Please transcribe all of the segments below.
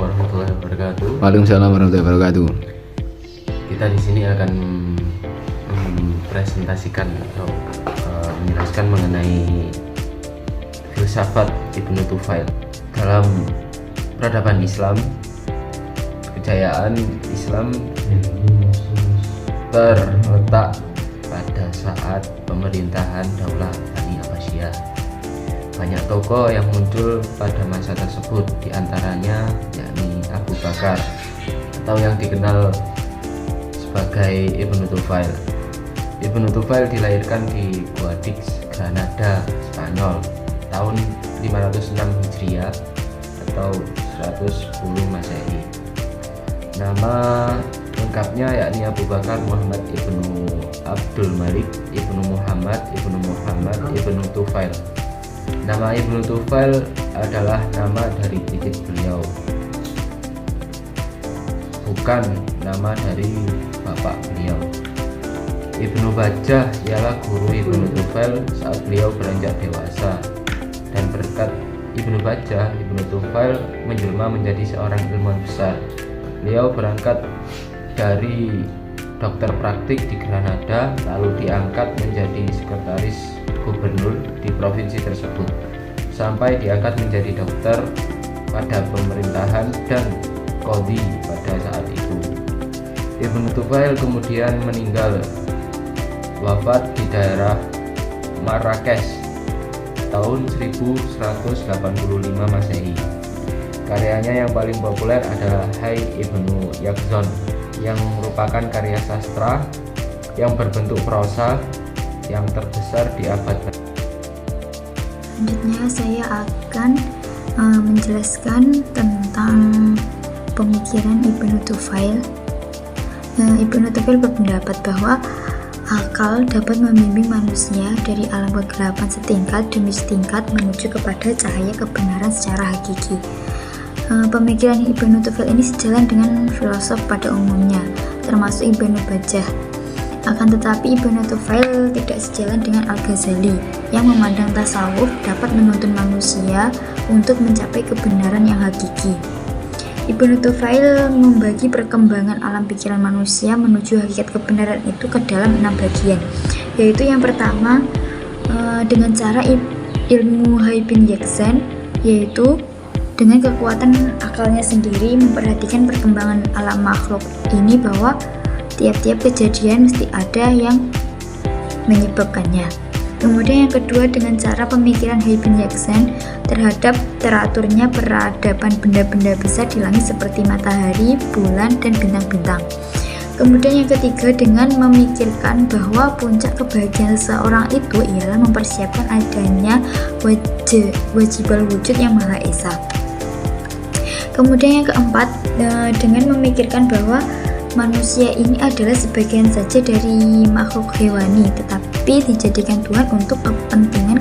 warahmatullahi wabarakatuh. Waalaikumsalam warahmatullahi wabarakatuh. Kita di sini akan mempresentasikan atau menjelaskan mengenai filsafat Ibnu Tufail. Dalam peradaban Islam, kejayaan Islam terletak pada saat pemerintahan Daulah Bani Abbasiyah. Banyak tokoh yang muncul pada masa tersebut, diantaranya yakni Abu Bakar atau yang dikenal sebagai Ibnu Tufail. Ibnu Tufail dilahirkan di Guadix, Granada, Spanyol tahun 506 Hijriah atau 110 Masehi. Nama lengkapnya yakni Abu Bakar Muhammad Ibnu Abdul Malik Ibnu Muhammad Ibnu Tufail. Nama Ibnu Tufail adalah nama dari titik beliau, bukan nama dari bapak beliau. Ibnu Bajjah ialah guru Ibnu Tufail saat beliau beranjak dewasa, dan berkat Ibnu Bajjah, Ibnu Tufail menjelma menjadi seorang ilmuwan besar. Beliau berangkat dari dokter praktik di Granada, lalu diangkat menjadi sekretaris gubernur di provinsi tersebut, sampai diangkat menjadi dokter pada pemerintahan dan qadhi pada saat itu. Ibnu Tufail kemudian meninggal wafat di daerah Marrakesh tahun 1185 Masehi. Karyanya yang paling populer adalah Hai Ibnu Yaqzan, yang merupakan karya sastra yang berbentuk prosa yang terbesar di abad. Selanjutnya saya akan menjelaskan tentang pemikiran Ibnu Tufail. Ibnu Tufail berpendapat bahwa akal dapat membimbing manusia dari alam kegelapan setingkat demi setingkat menuju kepada cahaya kebenaran secara hakiki. Pemikiran Ibnu Tufail ini sejalan dengan filosof pada umumnya, termasuk Ibnu Bajjah. Akan tetapi Ibnu Tufail tidak sejalan dengan Al-Ghazali yang memandang tasawuf dapat menuntun manusia untuk mencapai kebenaran yang hakiki. Ibnu Tufail membagi perkembangan alam pikiran manusia menuju hakikat kebenaran itu ke dalam 6 bagian, yaitu yang pertama dengan cara ilmu Hai bin Yaqzan, yaitu dengan kekuatan akalnya sendiri memperhatikan perkembangan alam makhluk ini, bahwa tiap-tiap kejadian mesti ada yang menyebabkannya. Kemudian yang kedua dengan cara pemikiran Hai bin Yaqzan terhadap teraturnya peradaban benda-benda besar di langit seperti matahari, bulan, dan bintang-bintang. Kemudian yang ketiga dengan memikirkan bahwa puncak kebahagiaan seseorang itu ialah mempersiapkan adanya wajibal wujud yang Maha Esa. Kemudian yang keempat dengan memikirkan bahwa manusia ini adalah sebagian saja dari makhluk hewani, tetapi dijadikan Tuhan untuk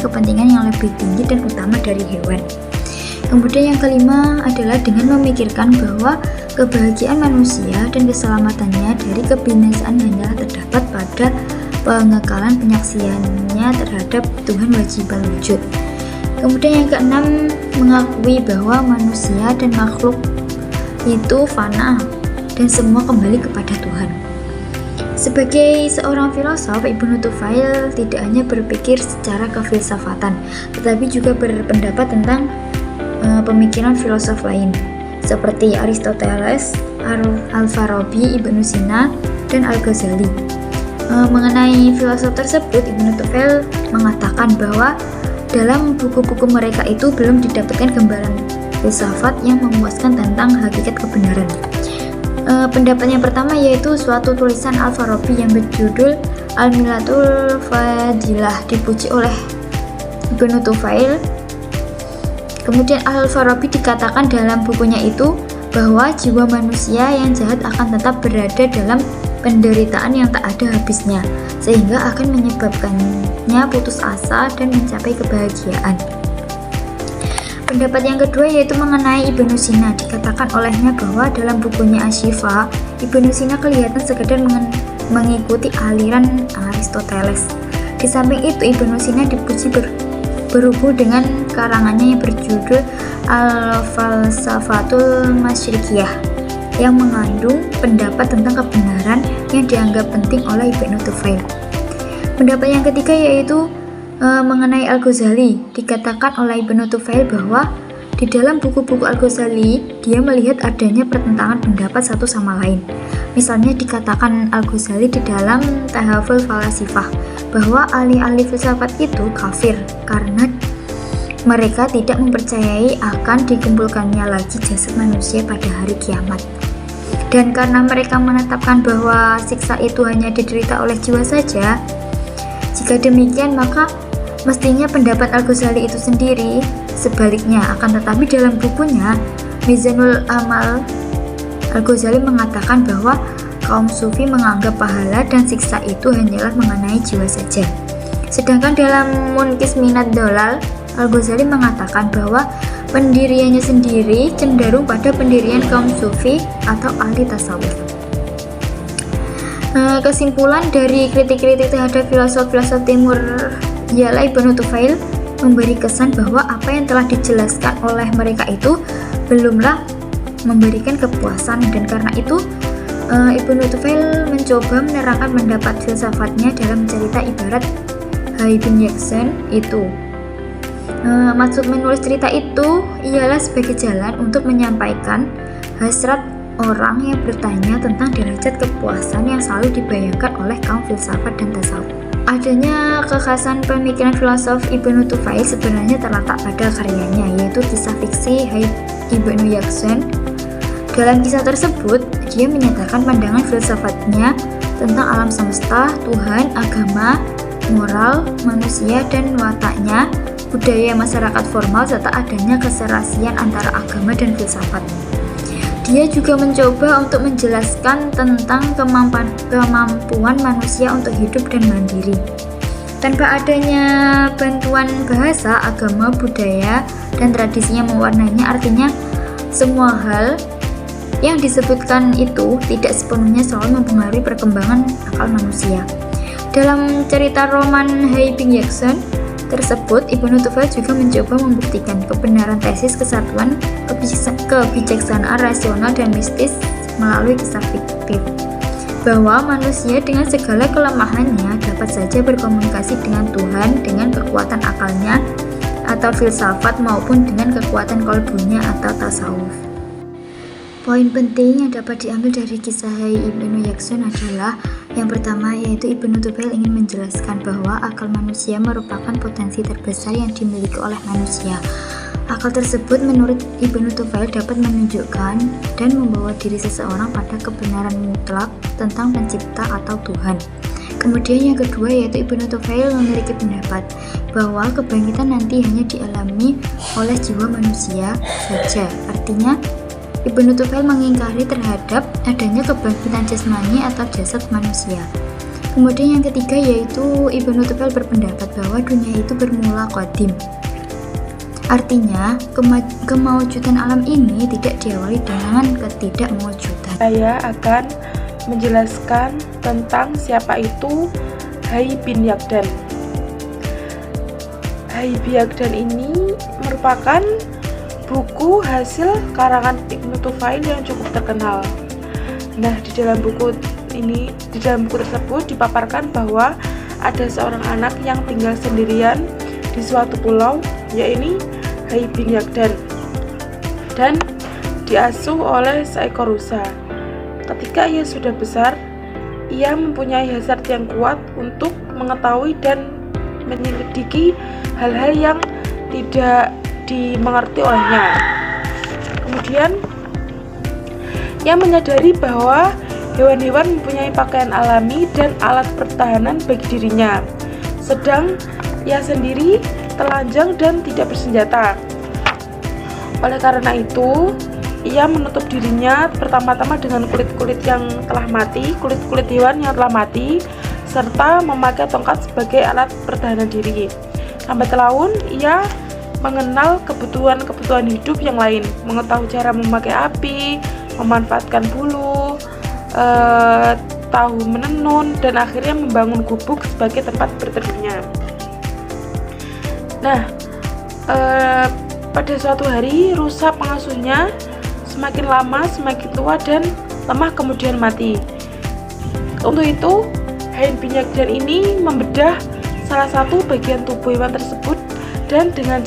kepentingan yang lebih tinggi dan utama dari hewan. Kemudian yang kelima adalah dengan memikirkan bahwa kebahagiaan manusia dan keselamatannya dari kebinasaan hanyalah terdapat pada pengekalan penyaksiannya terhadap Tuhan wajibal wujud. Kemudian yang keenam mengakui bahwa manusia dan makhluk itu fana dan semua kembali kepada Tuhan. Sebagai seorang filosof, Ibnu Tufail tidak hanya berpikir secara kefilsafatan, tetapi juga berpendapat tentang pemikiran filosof lain seperti Aristoteles, Al-Farabi, Ibnu Sina, dan Al-Ghazali. Mengenai filosof tersebut, Ibnu Tufail mengatakan bahwa dalam buku-buku mereka itu belum didapatkan gambaran filsafat yang memuaskan tentang hakikat kebenaran. Pendapat yang pertama yaitu suatu tulisan Al-Farabi yang berjudul Al-Milatul Fadilah dipuji oleh Ibnu Tufail. Kemudian Al-Farabi dikatakan dalam bukunya itu bahwa jiwa manusia yang jahat akan tetap berada dalam penderitaan yang tak ada habisnya, sehingga akan menyebabkannya putus asa dan mencapai kebahagiaan. Pendapat yang kedua yaitu mengenai Ibnu Sina. Dikatakan olehnya bahwa dalam bukunya Asy-Syifa, Ibnu Sina kelihatan sekedar mengikuti aliran Aristoteles. Di samping itu, Ibnu Sina dipuji berhubung dengan karangannya yang berjudul Al-Falsafatul Masyriqiyah yang mengandung pendapat tentang kebenaran yang dianggap penting oleh Ibnu Tufail. Pendapat yang ketiga yaitu mengenai Al-Ghazali. Dikatakan oleh Ibnu Tufail bahwa di dalam buku-buku Al-Ghazali dia melihat adanya pertentangan pendapat satu sama lain. Misalnya dikatakan Al-Ghazali di dalam Tahaful Falasifah bahwa ahli-ahli filsafat itu kafir karena mereka tidak mempercayai akan dikumpulkannya lagi jasad manusia pada hari kiamat. Dan karena mereka menetapkan bahwa siksa itu hanya diderita oleh jiwa saja, jika demikian maka mestinya pendapat Al-Ghazali itu sendiri sebaliknya. Akan tetapi dalam bukunya Mizanul Amal, Al-Ghazali mengatakan bahwa kaum sufi menganggap pahala dan siksa itu hanyalah mengenai jiwa saja. Sedangkan dalam Munkis Minad Dolal, Al-Ghazali mengatakan bahwa pendiriannya sendiri cenderung pada pendirian kaum sufi atau ahli tasawuf. Kesimpulan dari kritik-kritik terhadap filosof-filosof timur ialah Ibnu Tufail memberi kesan bahwa apa yang telah dijelaskan oleh mereka itu belumlah memberikan kepuasan, dan karena itu Ibnu Tufail mencoba menerangkan pendapat filsafatnya dalam cerita ibarat Hai bin Yaksan itu. Maksud menulis cerita itu ialah sebagai jalan untuk menyampaikan hasrat orang yang bertanya tentang derajat kepuasan yang selalu dibayangkan oleh kaum filsafat dan tasawuf. Adanya kekhasan pemikiran filosof Ibnu Tufail sebenarnya terletak pada karyanya, yaitu kisah fiksi Hai Ibnu Yaksan. Dalam kisah tersebut, dia menyatakan pandangan filsafatnya tentang alam semesta, Tuhan, agama, moral, manusia dan wataknya, budaya masyarakat formal, serta adanya keserasian antara agama dan filsafat. Dia juga mencoba untuk menjelaskan tentang kemampuan manusia untuk hidup dan mandiri. Tanpa adanya bantuan bahasa, agama, budaya, dan tradisi yang mewarnainya, artinya semua hal yang disebutkan itu tidak sepenuhnya selalu mempengaruhi perkembangan akal manusia. Dalam cerita roman Hai bin Yaksan tersebut, Ibnu Tufail juga mencoba membuktikan kebenaran tesis kesatuan kebijaksanaan rasional dan mistis melalui kisah fiktif, bahwa manusia dengan segala kelemahannya dapat saja berkomunikasi dengan Tuhan dengan kekuatan akalnya atau filsafat maupun dengan kekuatan kolbunya atau tasawuf. Poin penting yang dapat diambil dari kisah Hai Ibnu Yaksan adalah yang pertama, yaitu Ibnu Tufail ingin menjelaskan bahwa akal manusia merupakan potensi terbesar yang dimiliki oleh manusia. Akal tersebut menurut Ibnu Tufail dapat menunjukkan dan membawa diri seseorang pada kebenaran mutlak tentang pencipta atau Tuhan. Kemudian yang kedua, yaitu Ibnu Tufail memiliki pendapat bahwa kebangkitan nanti hanya dialami oleh jiwa manusia saja. Artinya Ibnu Tufail mengingkari terhadap adanya kebangkitan jasmani atau jasad manusia. Kemudian yang ketiga, yaitu Ibnu Tufail berpendapat bahwa dunia itu bermula qadim. Artinya kemaujudan alam ini tidak diawali dengan ketidakmaujudan. Saya akan menjelaskan tentang siapa itu Hai bin Yaksan. Hai bin Yaksan ini merupakan buku hasil karangan Ibnu Tufail yang cukup terkenal. Nah, di dalam buku tersebut dipaparkan bahwa ada seorang anak yang tinggal sendirian di suatu pulau, yaitu Hai bin Yaksan, dan diasuh oleh seekor rusa. Ketika ia sudah besar, ia mempunyai hasrat yang kuat untuk mengetahui dan menyelidiki hal-hal yang tidak dimengerti olehnya. Kemudian ia menyadari bahwa hewan-hewan mempunyai pakaian alami dan alat pertahanan bagi dirinya, sedang ia sendiri telanjang dan tidak bersenjata. Oleh karena itu, ia menutup dirinya pertama-tama dengan kulit-kulit yang telah mati, kulit-kulit hewan yang telah mati, serta memakai tongkat sebagai alat pertahanan diri. Lambat laun, ia mengenal kebutuhan hidup yang lain, mengetahui cara memakai api, memanfaatkan bulu, tahu menenun, dan akhirnya membangun gubuk sebagai tempat berteduhnya. Nah, pada suatu hari rusa pengasuhnya semakin lama semakin tua dan lemah kemudian mati. Untuk itu, Hein bin Yaqdhan ini membedah salah satu bagian tubuh hewan tersebut dan dengan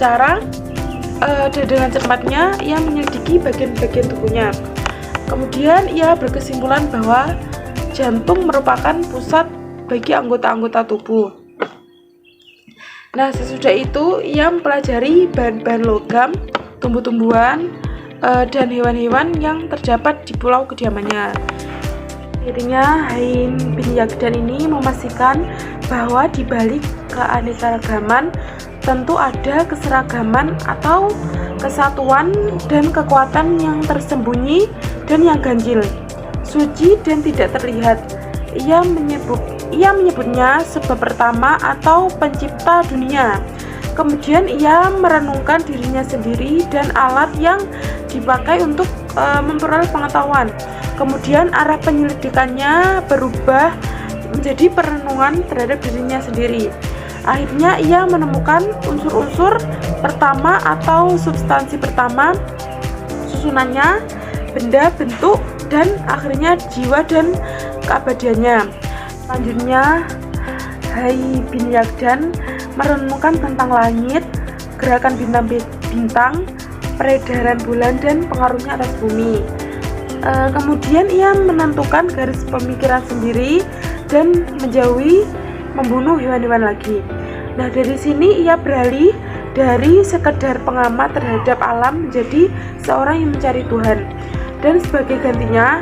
cepatnya ia menyelidiki bagian-bagian tubuhnya. Kemudian ia berkesimpulan bahwa jantung merupakan pusat bagi anggota-anggota tubuh. Nah, sesudah itu ia mempelajari bahan-bahan logam, tumbuh-tumbuhan, dan hewan-hewan yang terdapat di pulau kediamannya. Akhirnya Hein bin Yaqdhan ini memastikan bahwa di balik keanekaragaman tentu ada keseragaman atau kesatuan dan kekuatan yang tersembunyi dan yang ganjil, suci dan tidak terlihat. Ia menyebutnya sebab pertama atau pencipta dunia. Kemudian ia merenungkan dirinya sendiri dan alat yang dipakai untuk memperoleh pengetahuan. Kemudian arah penyelidikannya berubah menjadi perenungan terhadap dirinya sendiri. Akhirnya ia menemukan unsur-unsur pertama atau substansi pertama, susunannya, benda, bentuk, dan akhirnya jiwa dan keabadiannya. Selanjutnya, Hein bin Yaqdhan merenungkan tentang langit, gerakan bintang-bintang, peredaran bulan, dan pengaruhnya atas bumi. Kemudian ia menentukan garis pemikiran sendiri dan menjauhi membunuh hewan-hewan lagi. Nah, dari sini ia beralih dari sekedar pengamat terhadap alam menjadi seorang yang mencari Tuhan. Dan sebagai gantinya,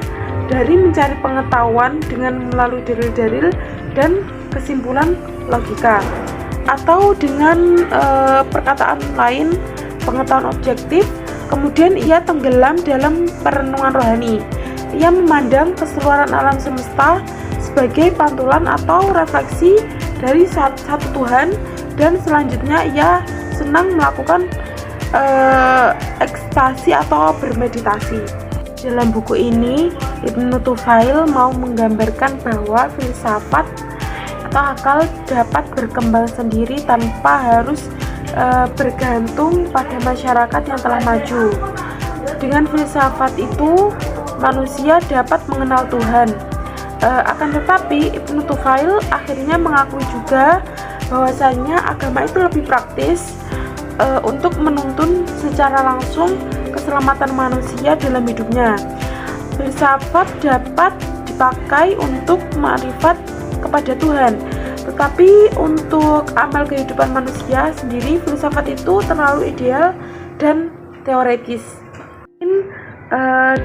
dari mencari pengetahuan dengan melalui dalil-dalil dan kesimpulan logika, atau dengan perkataan lain, pengetahuan objektif. Kemudian ia tenggelam dalam perenungan rohani. Ia memandang keseluruhan alam semesta sebagai pantulan atau refleksi dari satu Tuhan, dan selanjutnya ia senang melakukan ekstasi atau bermeditasi. Dalam buku ini, Ibnu Tufail mau menggambarkan bahwa filsafat atau akal dapat berkembang sendiri tanpa harus bergantung pada masyarakat yang telah maju. Dengan filsafat itu, manusia dapat mengenal Tuhan. Akan tetapi, Ibnu Tufail akhirnya mengakui juga bahwasanya agama itu lebih praktis untuk menuntun secara langsung keselamatan manusia dalam hidupnya. Filsafat dapat dipakai untuk ma'rifat kepada Tuhan, tetapi untuk amal kehidupan manusia sendiri, filsafat itu terlalu ideal dan teoretis.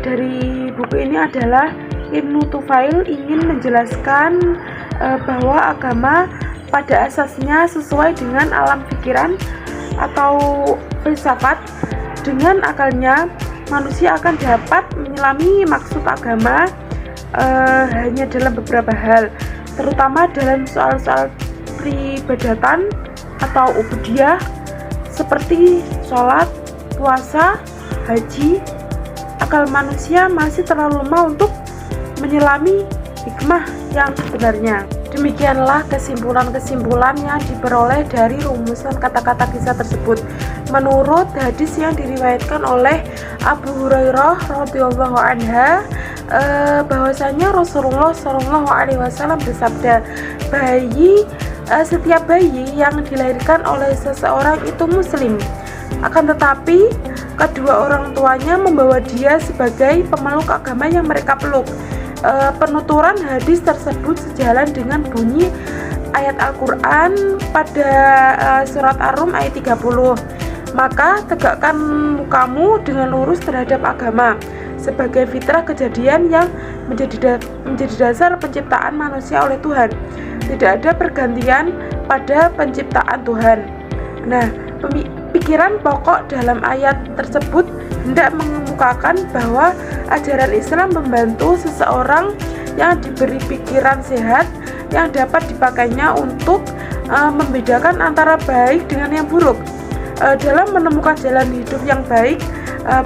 Dari buku ini adalah Ibnu Tufail ingin menjelaskan bahwa agama pada asasnya sesuai dengan alam pikiran atau filsafat. Dengan akalnya, manusia akan dapat menyelami maksud agama hanya dalam beberapa hal, terutama dalam soal-soal peribadatan atau ubudiyah seperti sholat, puasa, haji. Akal manusia masih terlalu lemah untuk menyelami hikmah yang sebenarnya. Demikianlah kesimpulan-kesimpulan yang diperoleh dari rumusan kata-kata kisah tersebut. Menurut hadis yang diriwayatkan oleh Abu Hurairah radhiyallahu anha, bahwasanya Rasulullah Shallallahu alaihi wasallam bersabda, setiap bayi yang dilahirkan oleh seseorang itu muslim. Akan tetapi kedua orang tuanya membawa dia sebagai pemeluk agama yang mereka peluk. Penuturan hadis tersebut sejalan dengan bunyi ayat Al-Quran pada surat Ar-Rum ayat 30. Maka tegakkan mukamu dengan lurus terhadap agama sebagai fitrah kejadian yang menjadi dasar penciptaan manusia oleh Tuhan. Tidak ada pergantian pada penciptaan Tuhan. Nah, pikiran pokok dalam ayat tersebut hendak mengemukakan bahwa ajaran Islam membantu seseorang yang diberi pikiran sehat yang dapat dipakainya untuk membedakan antara baik dengan yang buruk, dalam menemukan jalan hidup yang baik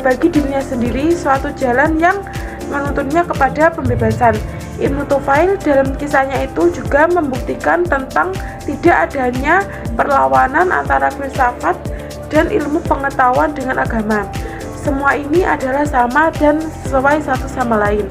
bagi dirinya sendiri, suatu jalan yang menuntunnya kepada pembebasan. Ibnu Tufail dalam kisahnya itu juga membuktikan tentang tidak adanya perlawanan antara filsafat dan ilmu pengetahuan dengan agama. Semua ini adalah sama dan sesuai satu sama lain.